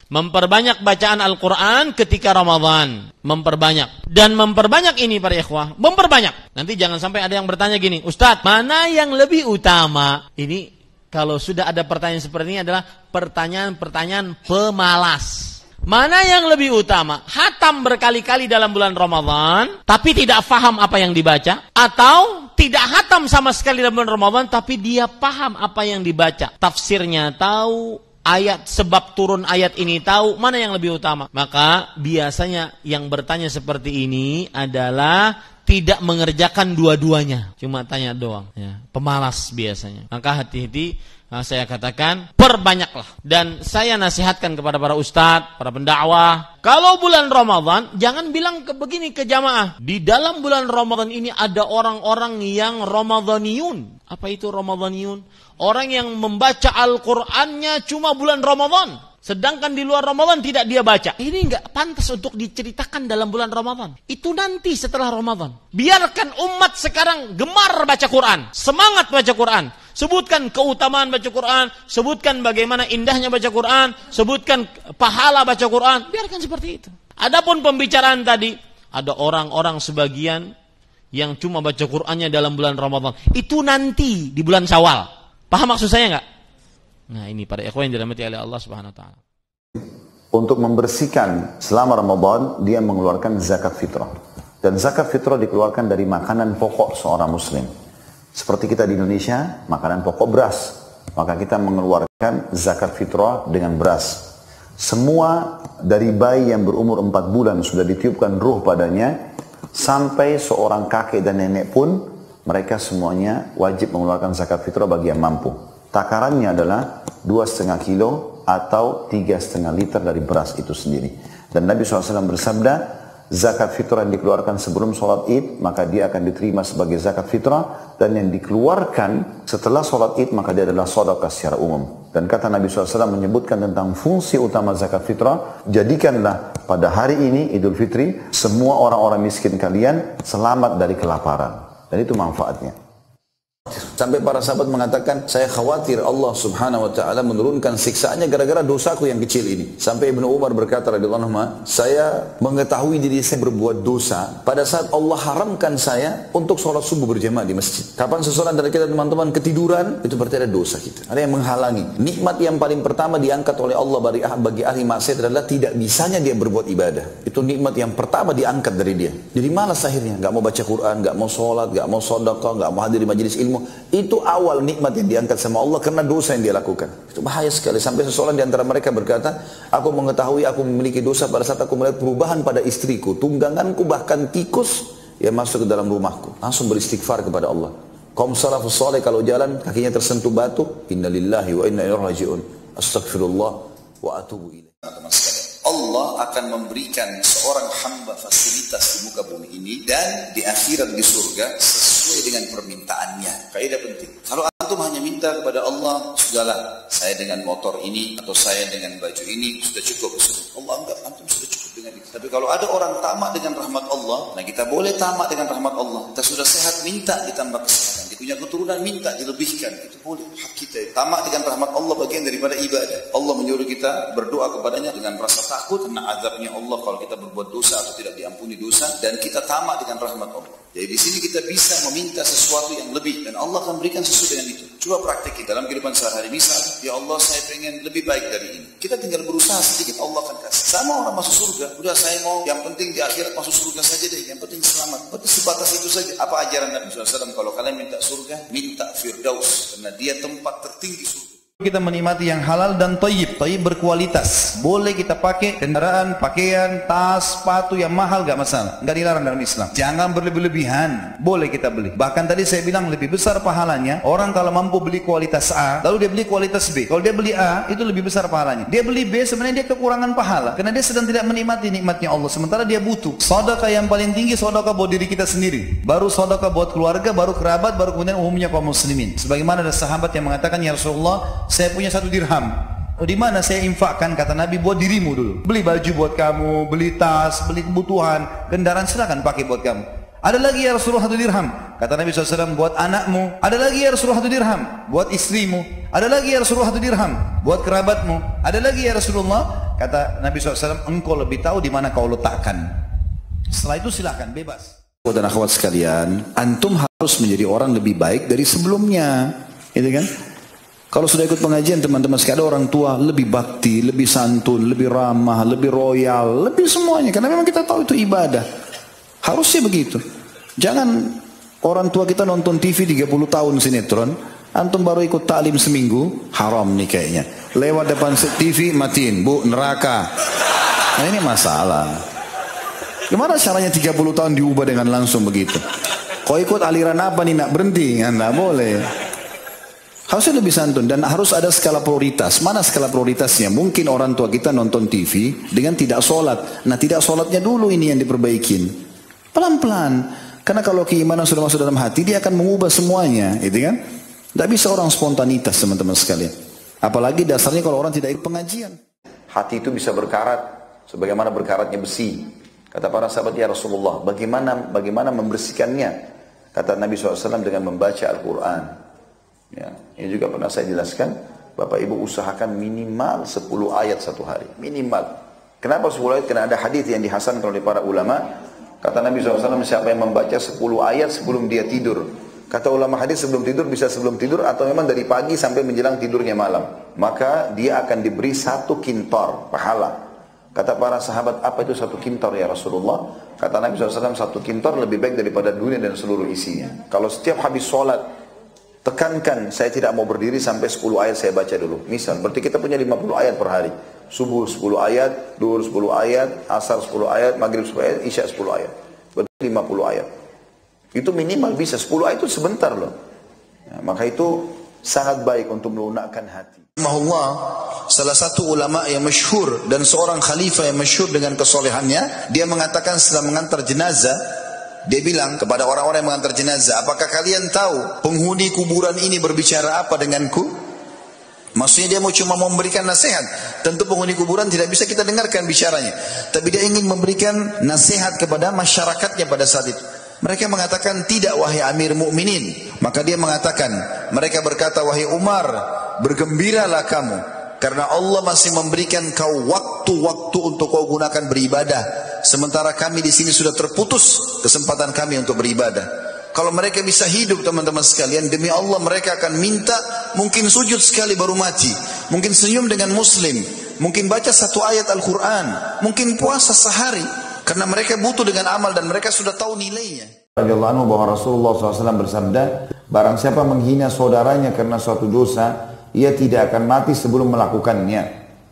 Memperbanyak bacaan Al-Quran ketika Ramadan. Memperbanyak. Dan memperbanyak ini para ikhwah. Memperbanyak. Nanti jangan sampai ada yang bertanya gini, Ustadz, mana yang lebih utama? Ini kalau sudah ada pertanyaan seperti ini adalah pertanyaan-pertanyaan pemalas. Mana yang lebih utama? Khatam berkali-kali dalam bulan Ramadan, tapi tidak faham apa yang dibaca? Atau tidak khatam sama sekali dalam bulan Ramadan, tapi dia paham apa yang dibaca? Tafsirnya tahu, ayat sebab turun ayat ini tahu, mana yang lebih utama? Maka biasanya yang bertanya seperti ini adalah tidak mengerjakan dua-duanya, cuma tanya doang, ya. Pemalas biasanya. Maka hati-hati, saya katakan perbanyaklah. Dan saya nasihatkan kepada para ustadz, para pendakwah, kalau bulan Ramadan jangan bilang begini ke jamaah, di dalam bulan Ramadan ini ada orang-orang yang Ramadhaniyun. Apa itu Ramadhaniyun? Orang yang membaca Al-Qur'annya cuma bulan Ramadan, sedangkan di luar Ramadan tidak dia baca. Ini enggak pantas untuk diceritakan dalam bulan Ramadan. Itu nanti setelah Ramadan. Biarkan umat sekarang gemar baca Quran, semangat baca Quran. Sebutkan keutamaan baca Quran, sebutkan bagaimana indahnya baca Quran, sebutkan pahala baca Quran. Biarkan seperti itu. Adapun pembicaraan tadi, ada orang-orang sebagian yang cuma baca Qurannya dalam bulan Ramadan. Itu nanti di bulan Syawal. Paham maksud saya enggak? Nah, ini para ikhwan yang dirahmati oleh Allah Subhanahu wa taala. Untuk membersihkan selama Ramadan, dia mengeluarkan zakat fitrah. Dan zakat fitrah dikeluarkan dari makanan pokok seorang muslim. Seperti kita di Indonesia, makanan pokok beras. Maka kita mengeluarkan zakat fitrah dengan beras. Semua dari bayi yang berumur 4 bulan sudah ditiupkan ruh padanya, sampai seorang kakek dan nenek pun, mereka semuanya wajib mengeluarkan zakat fitrah bagi yang mampu. Takarannya adalah 2,5 kilo atau 3,5 liter dari beras itu sendiri. Dan Nabi SAW bersabda, zakat fitrah yang dikeluarkan sebelum sholat id, maka dia akan diterima sebagai zakat fitrah. Dan yang dikeluarkan setelah sholat id, maka dia adalah sedekah secara umum. Dan kata Nabi SAW menyebutkan tentang fungsi utama zakat fitrah, jadikanlah pada hari ini, Idul Fitri, semua orang-orang miskin kalian selamat dari kelaparan. Dan itu manfaatnya. Sampai para sahabat mengatakan, saya khawatir Allah Subhanahu wa taala menurunkan siksaannya gara-gara dosaku yang kecil ini. Sampai Ibnu Umar berkata radhiyallahu anhu, saya mengetahui diri saya berbuat dosa pada saat Allah haramkan saya untuk sholat subuh berjamaah di masjid. Kapan seseorang dari kita teman-teman ketiduran, itu berarti ada dosa kita. Ada yang menghalangi. Nikmat yang paling pertama diangkat oleh Allah bagi ahli maksiat adalah tidak bisanya dia berbuat ibadah. Itu nikmat yang pertama diangkat dari dia. Jadi malas akhirnya, nggak mau baca Quran, nggak mau sholat, nggak mau sedekah, nggak mau hadir di majelis ilmu. Itu awal nikmat yang diangkat sama Allah karena dosa yang dia lakukan. Itu bahaya sekali. Sampai seseorang di antara mereka berkata, aku mengetahui aku memiliki dosa pada saat aku melihat perubahan pada istriku, tungganganku, bahkan tikus yang masuk ke dalam rumahku. Langsung beristighfar kepada Allah. Kaum salafus saleh kalau jalan kakinya tersentuh batu, innalillahi wa inna ilaihi raji'un, astaghfirullah wa atubu ilaih. Allah akan memberikan seorang hamba fasilitas di muka bumi ini dan di akhirat di surga sesuai dengan permintaannya. Kaidah penting. Kalau antum hanya minta kepada Allah, sudahlah, saya dengan motor ini atau saya dengan baju ini sudah cukup. Allah anggap antum sudah cukup dengan itu. Tapi kalau ada orang tamak dengan rahmat Allah, nah kita boleh tamak dengan rahmat Allah. Kita sudah sehat, minta ditambah kesehatan. Kita punya keturunan, minta dilebihkan. Itu boleh. Hak kita. Tamak dengan rahmat Allah bagian daripada ibadah. Allah menyuruh kita berdoa kepadanya dengan rasa takut karena azabnya Allah kalau kita berbuat dosa atau tidak diampuni dosa, dan kita tamak dengan rahmat Allah. Jadi di sini kita bisa meminta sesuatu yang lebih dan Allah akan berikan sesuai dengan itu. Coba praktekin dalam kehidupan sehari-hari. Misal, ya Allah saya pengen lebih baik dari ini. Kita tinggal berusaha sedikit, Allah akan kasih. Sama orang masuk surga, udah saya mau yang penting di akhirat masuk surga saja deh, yang penting selamat. Berarti sebatas itu saja. Apa ajaran Nabi SAW? Kalau kalian minta surga, minta Firdaus, karena dia tempat tertinggi surga. Kita menikmati yang halal dan thayyib, thayyib berkualitas. Boleh kita pakai kendaraan, pakaian, tas, sepatu yang mahal, gak masalah. Gak dilarang dalam Islam. Jangan berlebih-lebihan. Boleh kita beli. Bahkan tadi saya bilang lebih besar pahalanya orang kalau mampu beli kualitas A, lalu dia beli kualitas B. Kalau dia beli A, itu lebih besar pahalanya. Dia beli B, sebenarnya dia kekurangan pahala. Karena dia sedang tidak menikmati nikmatnya Allah. Sementara dia butuh. Sedekah yang paling tinggi, sedekah buat diri kita sendiri. Baru sedekah buat keluarga, baru kerabat, baru kemudian umumnya kaum muslimin. Sebagaimana ada sahabat yang mengatakan, ya Rasulullah, saya punya 1 dirham. Di mana saya infakkan? Kata Nabi, buat dirimu dulu. Beli baju buat kamu, beli tas, beli kebutuhan, kendaraan silakan pakai buat kamu. Ada lagi ya Rasulullah 1 dirham. Kata Nabi SAW, buat anakmu. Ada lagi ya Rasulullah 1 dirham. Buat istrimu. Ada lagi ya Rasulullah 1 dirham. Buat kerabatmu. Ada lagi ya Rasulullah kata Nabi SAW, engkau lebih tahu di mana kau letakkan. Setelah itu silakan bebas. Dan akhwat sekalian, antum harus menjadi orang lebih baik dari sebelumnya, gitu kan? Kalau sudah ikut pengajian teman-teman sekalian, ada orang tua lebih bakti, lebih santun, lebih ramah, lebih royal, lebih semuanya. Karena memang kita tahu itu ibadah. Harusnya begitu. Jangan orang tua kita nonton TV 30 tahun sinetron, antum baru ikut taklim seminggu, haram nih kayaknya. Lewat depan TV matiin, bu neraka. Nah ini masalah. Gimana caranya 30 tahun diubah dengan langsung begitu? Kau ikut aliran apa nih nak berhenti? Nggak boleh. Harusnya lebih santun dan harus ada skala prioritas. Mana skala prioritasnya? Mungkin orang tua kita nonton TV dengan tidak sholat. Nah tidak sholatnya dulu ini yang diperbaikin. Pelan-pelan. Karena kalau keimanan sudah masuk dalam hati, dia akan mengubah semuanya. Gitu kan? Tidak bisa orang spontanitas teman-teman sekalian. Apalagi dasarnya kalau orang tidak ikut pengajian. Hati itu bisa berkarat. Sebagaimana berkaratnya besi. Kata para sahabat, ya Rasulullah, bagaimana membersihkannya? Kata Nabi SAW dengan membaca Al-Quran. Ya, ini juga pernah saya jelaskan. Bapak Ibu usahakan minimal 10 ayat satu hari. Minimal. Kenapa 10 ayat? Karena ada hadis yang dihasankan oleh para ulama. Kata Nabi SAW, siapa yang membaca 10 ayat sebelum dia tidur. Kata ulama hadis, sebelum tidur bisa sebelum tidur atau memang dari pagi sampai menjelang tidurnya malam. Maka dia akan diberi 1 kintor pahala. Kata para sahabat, apa itu 1 kintor ya Rasulullah? Kata Nabi SAW, 1 kintor lebih baik daripada dunia dan seluruh isinya. Kalau setiap habis sholat, tekankan, saya tidak mau berdiri sampai 10 ayat saya baca dulu. Misal, berarti kita punya 50 ayat per hari. Subuh 10 ayat, duhur 10 ayat, asar 10 ayat, maghrib 10 ayat, isya 10 ayat. Berarti 50 ayat. Itu minimal bisa, 10 ayat itu sebentar loh. Ya, maka itu sangat baik untuk melunakkan hati. Allah, salah satu ulama yang masyhur dan seorang khalifah yang masyhur dengan kesolehannya, dia mengatakan setelah mengantar jenazah, dia bilang kepada orang-orang yang mengantar jenazah, apakah kalian tahu penghuni kuburan ini berbicara apa denganku? Maksudnya dia mau cuma memberikan nasihat. Tentu penghuni kuburan tidak bisa kita dengarkan bicaranya, tapi dia ingin memberikan nasihat kepada masyarakatnya pada saat itu. Mereka mengatakan, tidak wahai Amir Mukminin. Maka dia mengatakan, mereka berkata, wahai Umar, bergembiralah kamu, karena Allah masih memberikan kau waktu-waktu untuk kau gunakan beribadah. Sementara kami di sini sudah terputus kesempatan kami untuk beribadah. Kalau mereka bisa hidup teman-teman sekalian, demi Allah mereka akan minta, mungkin sujud sekali baru mati, mungkin senyum dengan muslim, mungkin baca 1 ayat Al-Quran, mungkin puasa sehari. Karena mereka butuh dengan amal dan mereka sudah tahu nilainya. Radhiyallahu anhu bahwa Rasulullah SAW bersabda, barang siapa menghina saudaranya karena suatu dosa, ia tidak akan mati sebelum melakukannya.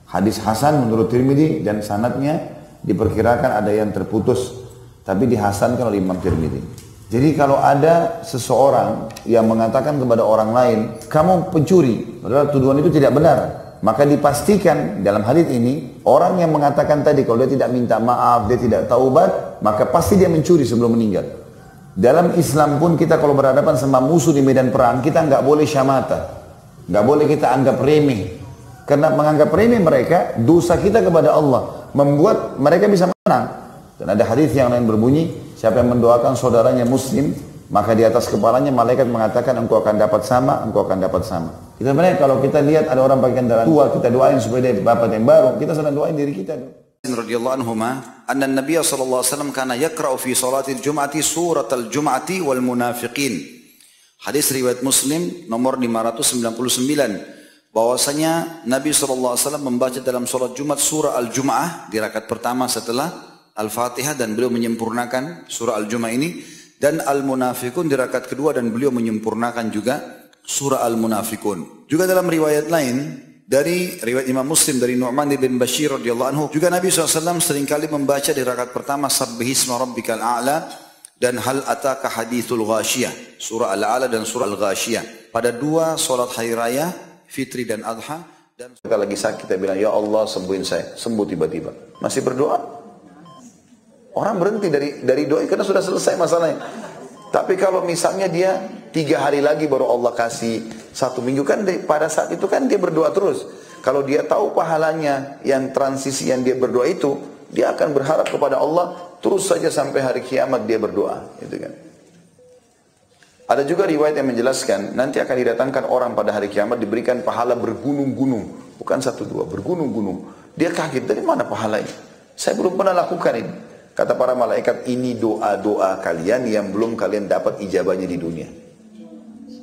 Hadis Hasan menurut Tirmidzi dan sanadnya diperkirakan ada yang terputus, tapi dihasankan oleh Imam Tirmidzi. Jadi kalau ada seseorang yang mengatakan kepada orang lain, kamu pencuri, padahal tuduhan itu tidak benar, maka dipastikan dalam hadis ini, orang yang mengatakan tadi kalau dia tidak minta maaf, dia tidak taubat, maka pasti dia mencuri sebelum meninggal. Dalam Islam pun kita kalau berhadapan sama musuh di medan perang, kita nggak boleh syamata, nggak boleh kita anggap remeh. Karena menganggap remeh mereka, dosa kita kepada Allah membuat mereka bisa menang. Dan ada hadis yang lain berbunyi, siapa yang mendoakan saudaranya muslim, maka di atas kepalanya malaikat mengatakan engkau akan dapat sama, engkau akan dapat sama. Kita sebenarnya kalau kita lihat ada orang pakai kendaraan tua, kita doain supaya dia dapat yang baru, kita sedang doain diri kita. Radhiyallahu anhuma, anna Nabi sallallahu alaihi wasallam kana yaqra'u fi salatil jum'ati suratal jum'ati wal munafiqin. Hadis riwayat Muslim nomor 599. Bahwasanya Nabi sallallahu alaihi wasallam membaca dalam salat Jumat surah Al-Jum'ah di rakaat pertama setelah Al-Fatihah dan beliau menyempurnakan surah Al-Jum'ah ini, dan Al-Munafiqun di rakaat kedua dan beliau menyempurnakan juga surah Al-Munafiqun. Juga dalam riwayat lain dari riwayat Imam Muslim dari Nu'man bin Bashir radhiyallahu anhu, juga Nabi SAW seringkali membaca di rakaat pertama Sabbihisma rabbikal a'la dan Hal ataka hadithul ghashiyah, surah Al-A'la dan surah Al-Ghashiyah. Pada 2 salat hari raya Fitri dan Adha, dan kita lagi sakit kita bilang, ya Allah sembuhin saya, sembuh tiba-tiba. Masih berdoa? Orang berhenti dari doa karena sudah selesai masalahnya. Tapi kalau misalnya dia 3 hari lagi baru Allah kasih 1 minggu, kan pada saat itu kan dia berdoa terus. Kalau dia tahu pahalanya yang transisi yang dia berdoa itu, dia akan berharap kepada Allah terus saja sampai hari kiamat dia berdoa, gitu kan. Ada juga riwayat yang menjelaskan nanti akan didatangkan orang pada hari kiamat diberikan pahala bergunung-gunung, bukan 1 2, bergunung-gunung. Dia kaget, dari mana pahala ini? Saya belum pernah lakukan ini. Kata para malaikat, ini doa-doa kalian yang belum kalian dapat ijabahnya di dunia.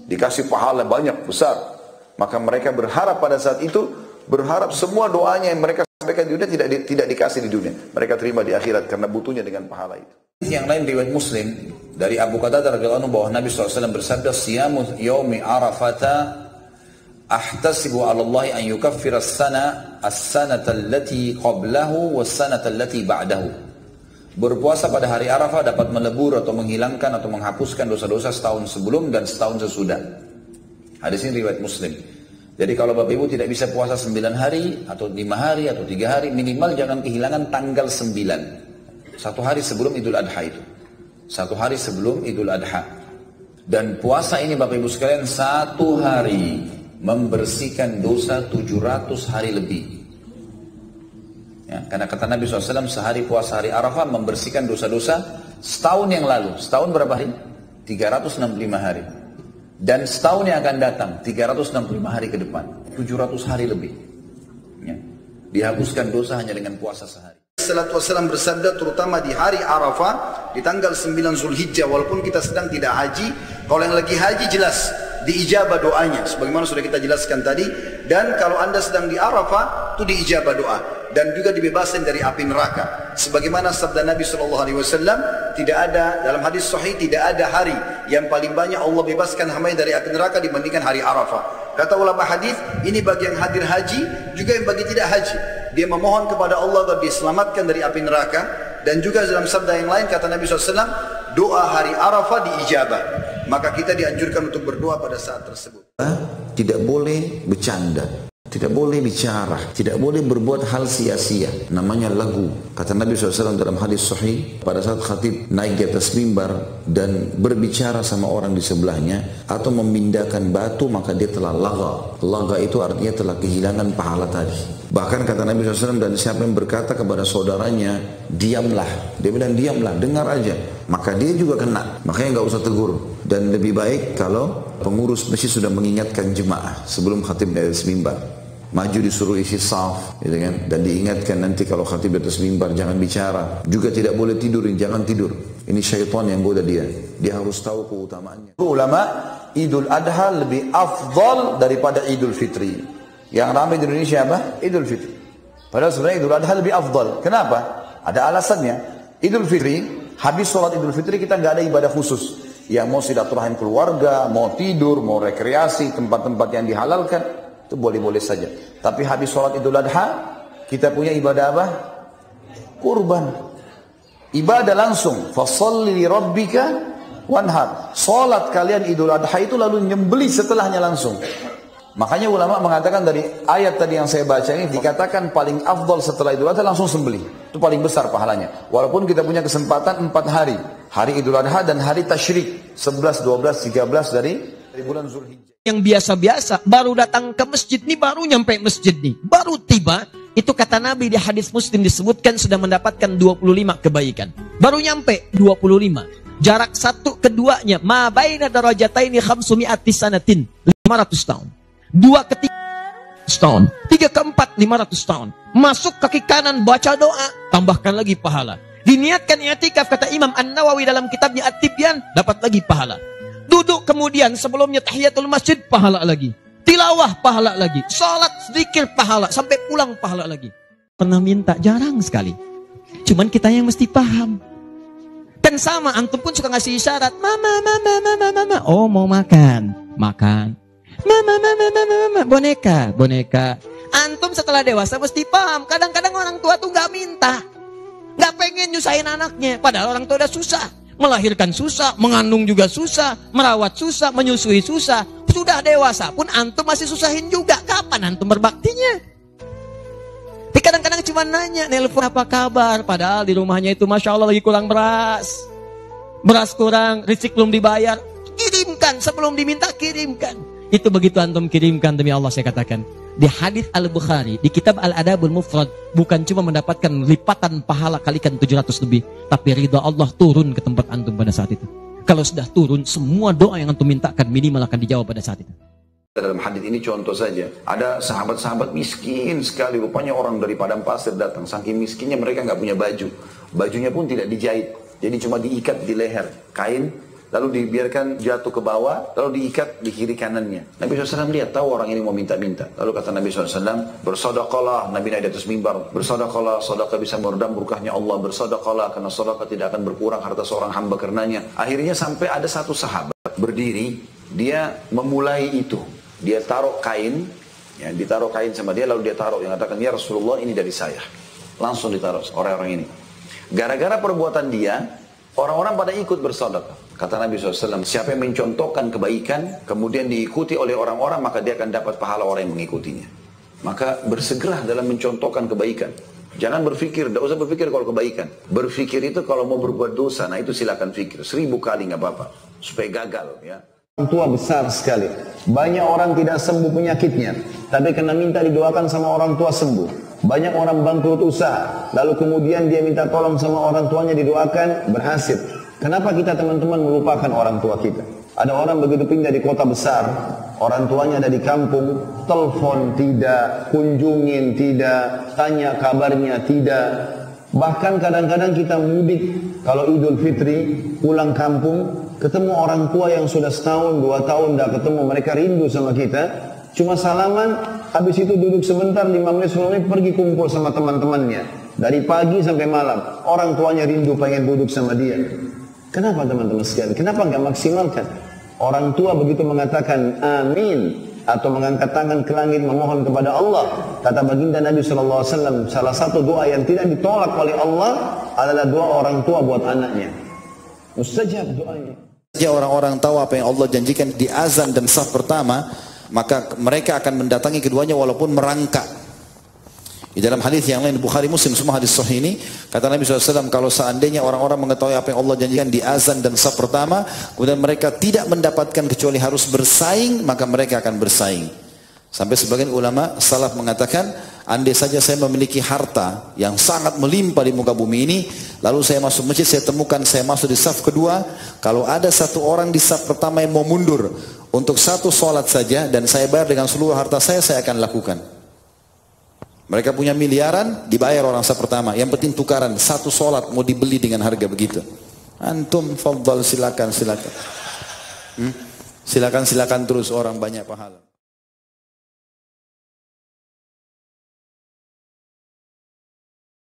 Dikasih pahala banyak, besar. Maka mereka berharap pada saat itu, berharap semua doanya yang mereka sampaikan di dunia tidak dikasih di dunia. Mereka terima di akhirat karena butuhnya dengan pahala itu. Yang lain riwayat Muslim dari Abu Qatadah radhiyallahu anhu bahwa Nabi SAW bersabda, "Siyamu yaumi Arafata ahtasibu 'ala Allah an yukaffira as-sanata allati qablahu was-sanata allati ba'dahu." Berpuasa pada hari Arafah dapat melebur atau menghilangkan atau menghapuskan dosa-dosa setahun sebelum dan setahun sesudah. Hadis ini riwayat Muslim. Jadi kalau Bapak Ibu tidak bisa puasa 9 hari atau 5 hari atau 3 hari, minimal jangan kehilangan tanggal 9. 1 hari sebelum Idul Adha itu. 1 hari sebelum Idul Adha. Dan puasa ini Bapak Ibu sekalian 1 hari membersihkan dosa 700 hari lebih. Ya, karena kata Nabi SAW, sehari puasa hari Arafah membersihkan dosa-dosa setahun yang lalu. Setahun berapa hari? 365 hari. Dan setahun yang akan datang, 365 hari ke depan. 700 hari lebih. Ya. Dihapuskan dosa hanya dengan puasa sehari. Sallallahu alaihi wasallam bersabda, terutama di hari Arafah, di tanggal 9 Zulhijjah, walaupun kita sedang tidak haji, kalau yang lagi haji jelas diijabah doanya, sebagaimana sudah kita jelaskan tadi. Dan kalau anda sedang di Arafah, itu diijabah doa. Dan juga dibebaskan dari api neraka. Sebagaimana sabda Nabi SAW, tidak ada, dalam hadis sahih, tidak ada hari yang paling banyak Allah bebaskan hambanya dari api neraka dibandingkan hari Arafah. Kata ulama hadis, ini bagi yang hadir haji, juga yang bagi tidak haji. Dia memohon kepada Allah agar diselamatkan dari api neraka. Dan juga dalam sabda yang lain, kata Nabi SAW, doa hari Arafah diijabah. Maka kita dianjurkan untuk berdoa pada saat tersebut. Tidak boleh bercanda, tidak boleh bicara, tidak boleh berbuat hal sia-sia. Namanya lagu. Kata Nabi SAW dalam hadis sahih, pada saat khatib naik di atas mimbar dan berbicara sama orang di sebelahnya atau memindahkan batu, maka dia telah laga. Laga itu artinya telah kehilangan pahala tadi. Bahkan kata Nabi SAW, dan siapa yang berkata kepada saudaranya, diamlah. Dia bilang, diamlah, dengar aja. Maka dia juga kena. Makanya nggak usah tegur. Dan lebih baik kalau pengurus masjid sudah mengingatkan jemaah sebelum khatib di atas mimbar. Maju disuruh isi saf, gitu kan? Dan diingatkan nanti kalau khatib di atas mimbar jangan bicara. Juga tidak boleh tidur, jangan tidur. Ini syaitan yang goda dia. Dia harus tahu keutamaannya. Ulama, Idul Adha lebih afdal daripada Idul Fitri. Yang ramai di Indonesia apa? Idul Fitri. Padahal sebenarnya Idul Adha lebih afdal. Kenapa? Ada alasannya. Idul Fitri, habis sholat Idul Fitri kita nggak ada ibadah khusus. Yang mau silaturahim keluarga, mau tidur, mau rekreasi, tempat-tempat yang dihalalkan, itu boleh-boleh saja. Tapi habis sholat Idul Adha, kita punya ibadah apa? Kurban. Ibadah langsung. Fasholli li rabbika wanhar. Sholat kalian Idul Adha itu lalu nyembeli setelahnya langsung. Makanya ulama mengatakan dari ayat tadi yang saya baca ini, dikatakan paling afdal setelah Idul Adha langsung sembelih. Itu paling besar pahalanya. Walaupun kita punya kesempatan 4 hari. Hari Idul Adha dan hari Tasyrik. 11, 12, 13 dari bulan Zulhijjah. Yang biasa-biasa baru datang ke masjid nih, baru nyampe masjid nih, baru tiba, itu kata Nabi di hadis Muslim disebutkan sudah mendapatkan 25 kebaikan. Baru nyampe 25. Jarak satu keduanya, ma baina darajataini khamsumi'ati sanatin, 500 tahun. 2 ke 3 tahun, 3 ke 4 500 tahun. Masuk kaki kanan baca doa, tambahkan lagi pahala. Diniatkan i'tikaf, kata Imam An-Nawawi dalam kitabnya At-Tibyan, dapat lagi pahala. Duduk kemudian sebelumnya tahiyatul masjid, pahala lagi. Tilawah, pahala lagi. Salat, zikir, pahala. Sampai pulang, pahala lagi. Pernah minta? Jarang sekali. Cuman kita yang mesti paham. Kan sama, antum pun suka ngasih isyarat. Mama. Oh, mau makan. Makan. Mama. Boneka. Antum setelah dewasa mesti paham. Kadang-kadang orang tua tuh gak minta. Gak pengen nyusahin anaknya. Padahal orang tua udah susah. Melahirkan susah, mengandung juga susah, merawat susah, menyusui susah. Sudah dewasa pun antum masih susahin juga. Kapan antum berbaktinya? Tapi kadang-kadang cuma nanya, nelpon apa kabar? Padahal di rumahnya itu Masya Allah lagi kurang beras. Beras kurang, rezeki belum dibayar. Kirimkan, sebelum diminta kirimkan. Itu begitu antum kirimkan, demi Allah saya katakan. Di hadis Al-Bukhari, di kitab Al-Adabul Mufrad, bukan cuma mendapatkan lipatan pahala kalikan 700 lebih, tapi ridha Allah turun ke tempat antum pada saat itu. Kalau sudah turun, semua doa yang antum mintakan minimal akan dijawab pada saat itu. Dalam hadis ini contoh saja, ada sahabat-sahabat miskin sekali, rupanya orang dari padang pasir datang, saking miskinnya mereka nggak punya baju, bajunya pun tidak dijahit, jadi cuma diikat di leher, kain, lalu dibiarkan jatuh ke bawah, lalu diikat di kiri kanannya. Nabi SAW lihat, tahu orang ini mau minta-minta, lalu kata Nabi SAW, bersodaqalah, Nabi naik di atas mimbar, bersodaqalah, sodaqah bisa meredam murkahnya Allah, bersodaqalah, karena sodaqah tidak akan berkurang harta seorang hamba karenanya. Akhirnya sampai ada satu sahabat berdiri, dia memulai itu. Dia taruh kain, ya, ditaruh kain sama dia, lalu dia taruh, yang katakan, ya Rasulullah ini dari saya. Langsung ditaruh orang-orang ini. Gara-gara perbuatan dia, orang-orang pada ikut bersedekah. Kata Nabi SAW, siapa yang mencontohkan kebaikan, kemudian diikuti oleh orang-orang, maka dia akan dapat pahala orang yang mengikutinya. Maka bersegera dalam mencontohkan kebaikan. Jangan berpikir, tidak usah berpikir kalau kebaikan. Berpikir itu kalau mau berbuat dosa, nah itu silakan pikir. 1000 kali nggak apa-apa, supaya gagal, ya. Orang tua besar sekali. Banyak orang tidak sembuh penyakitnya, tapi kena minta didoakan sama orang tua sembuh. Banyak orang bangkrut usaha, lalu kemudian dia minta tolong sama orang tuanya didoakan, berhasil. Kenapa kita teman-teman melupakan orang tua kita? Ada orang begitu pindah di kota besar, orang tuanya ada di kampung, telepon tidak, kunjungin tidak, tanya kabarnya tidak. Bahkan kadang-kadang kita mudik, kalau Idul Fitri, pulang kampung, ketemu orang tua yang sudah setahun, 2 tahun tidak ketemu, mereka rindu sama kita. Cuma salaman, habis itu duduk sebentar, 5 menit, 10 menit, pergi kumpul sama teman-temannya. Dari pagi sampai malam, orang tuanya rindu pengen duduk sama dia. Kenapa teman-teman sekalian? Kenapa nggak maksimalkan? Orang tua begitu mengatakan amin, atau mengangkat tangan ke langit memohon kepada Allah. Kata baginda Nabi SAW, salah satu doa yang tidak ditolak oleh Allah adalah doa orang tua buat anaknya. Mustajab doanya. Jika orang-orang tahu apa yang Allah janjikan di azan dan saf pertama, maka mereka akan mendatangi keduanya walaupun merangkak. Di dalam hadis yang lain, Bukhari Muslim, semua hadis sahih ini, kata Nabi SAW, kalau seandainya orang-orang mengetahui apa yang Allah janjikan di azan dan saf pertama, kemudian mereka tidak mendapatkan kecuali harus bersaing, maka mereka akan bersaing. Sampai sebagian ulama salaf mengatakan, andai saja saya memiliki harta yang sangat melimpah di muka bumi ini, lalu saya masuk masjid, saya temukan saya masuk di saf kedua, kalau ada satu orang di saf pertama yang mau mundur untuk satu sholat saja, dan saya bayar dengan seluruh harta saya akan lakukan. Mereka punya miliaran, dibayar orang saf pertama, yang penting tukaran, satu sholat mau dibeli dengan harga begitu. Antum fadhal, silakan silakan. Silakan terus, orang banyak pahala.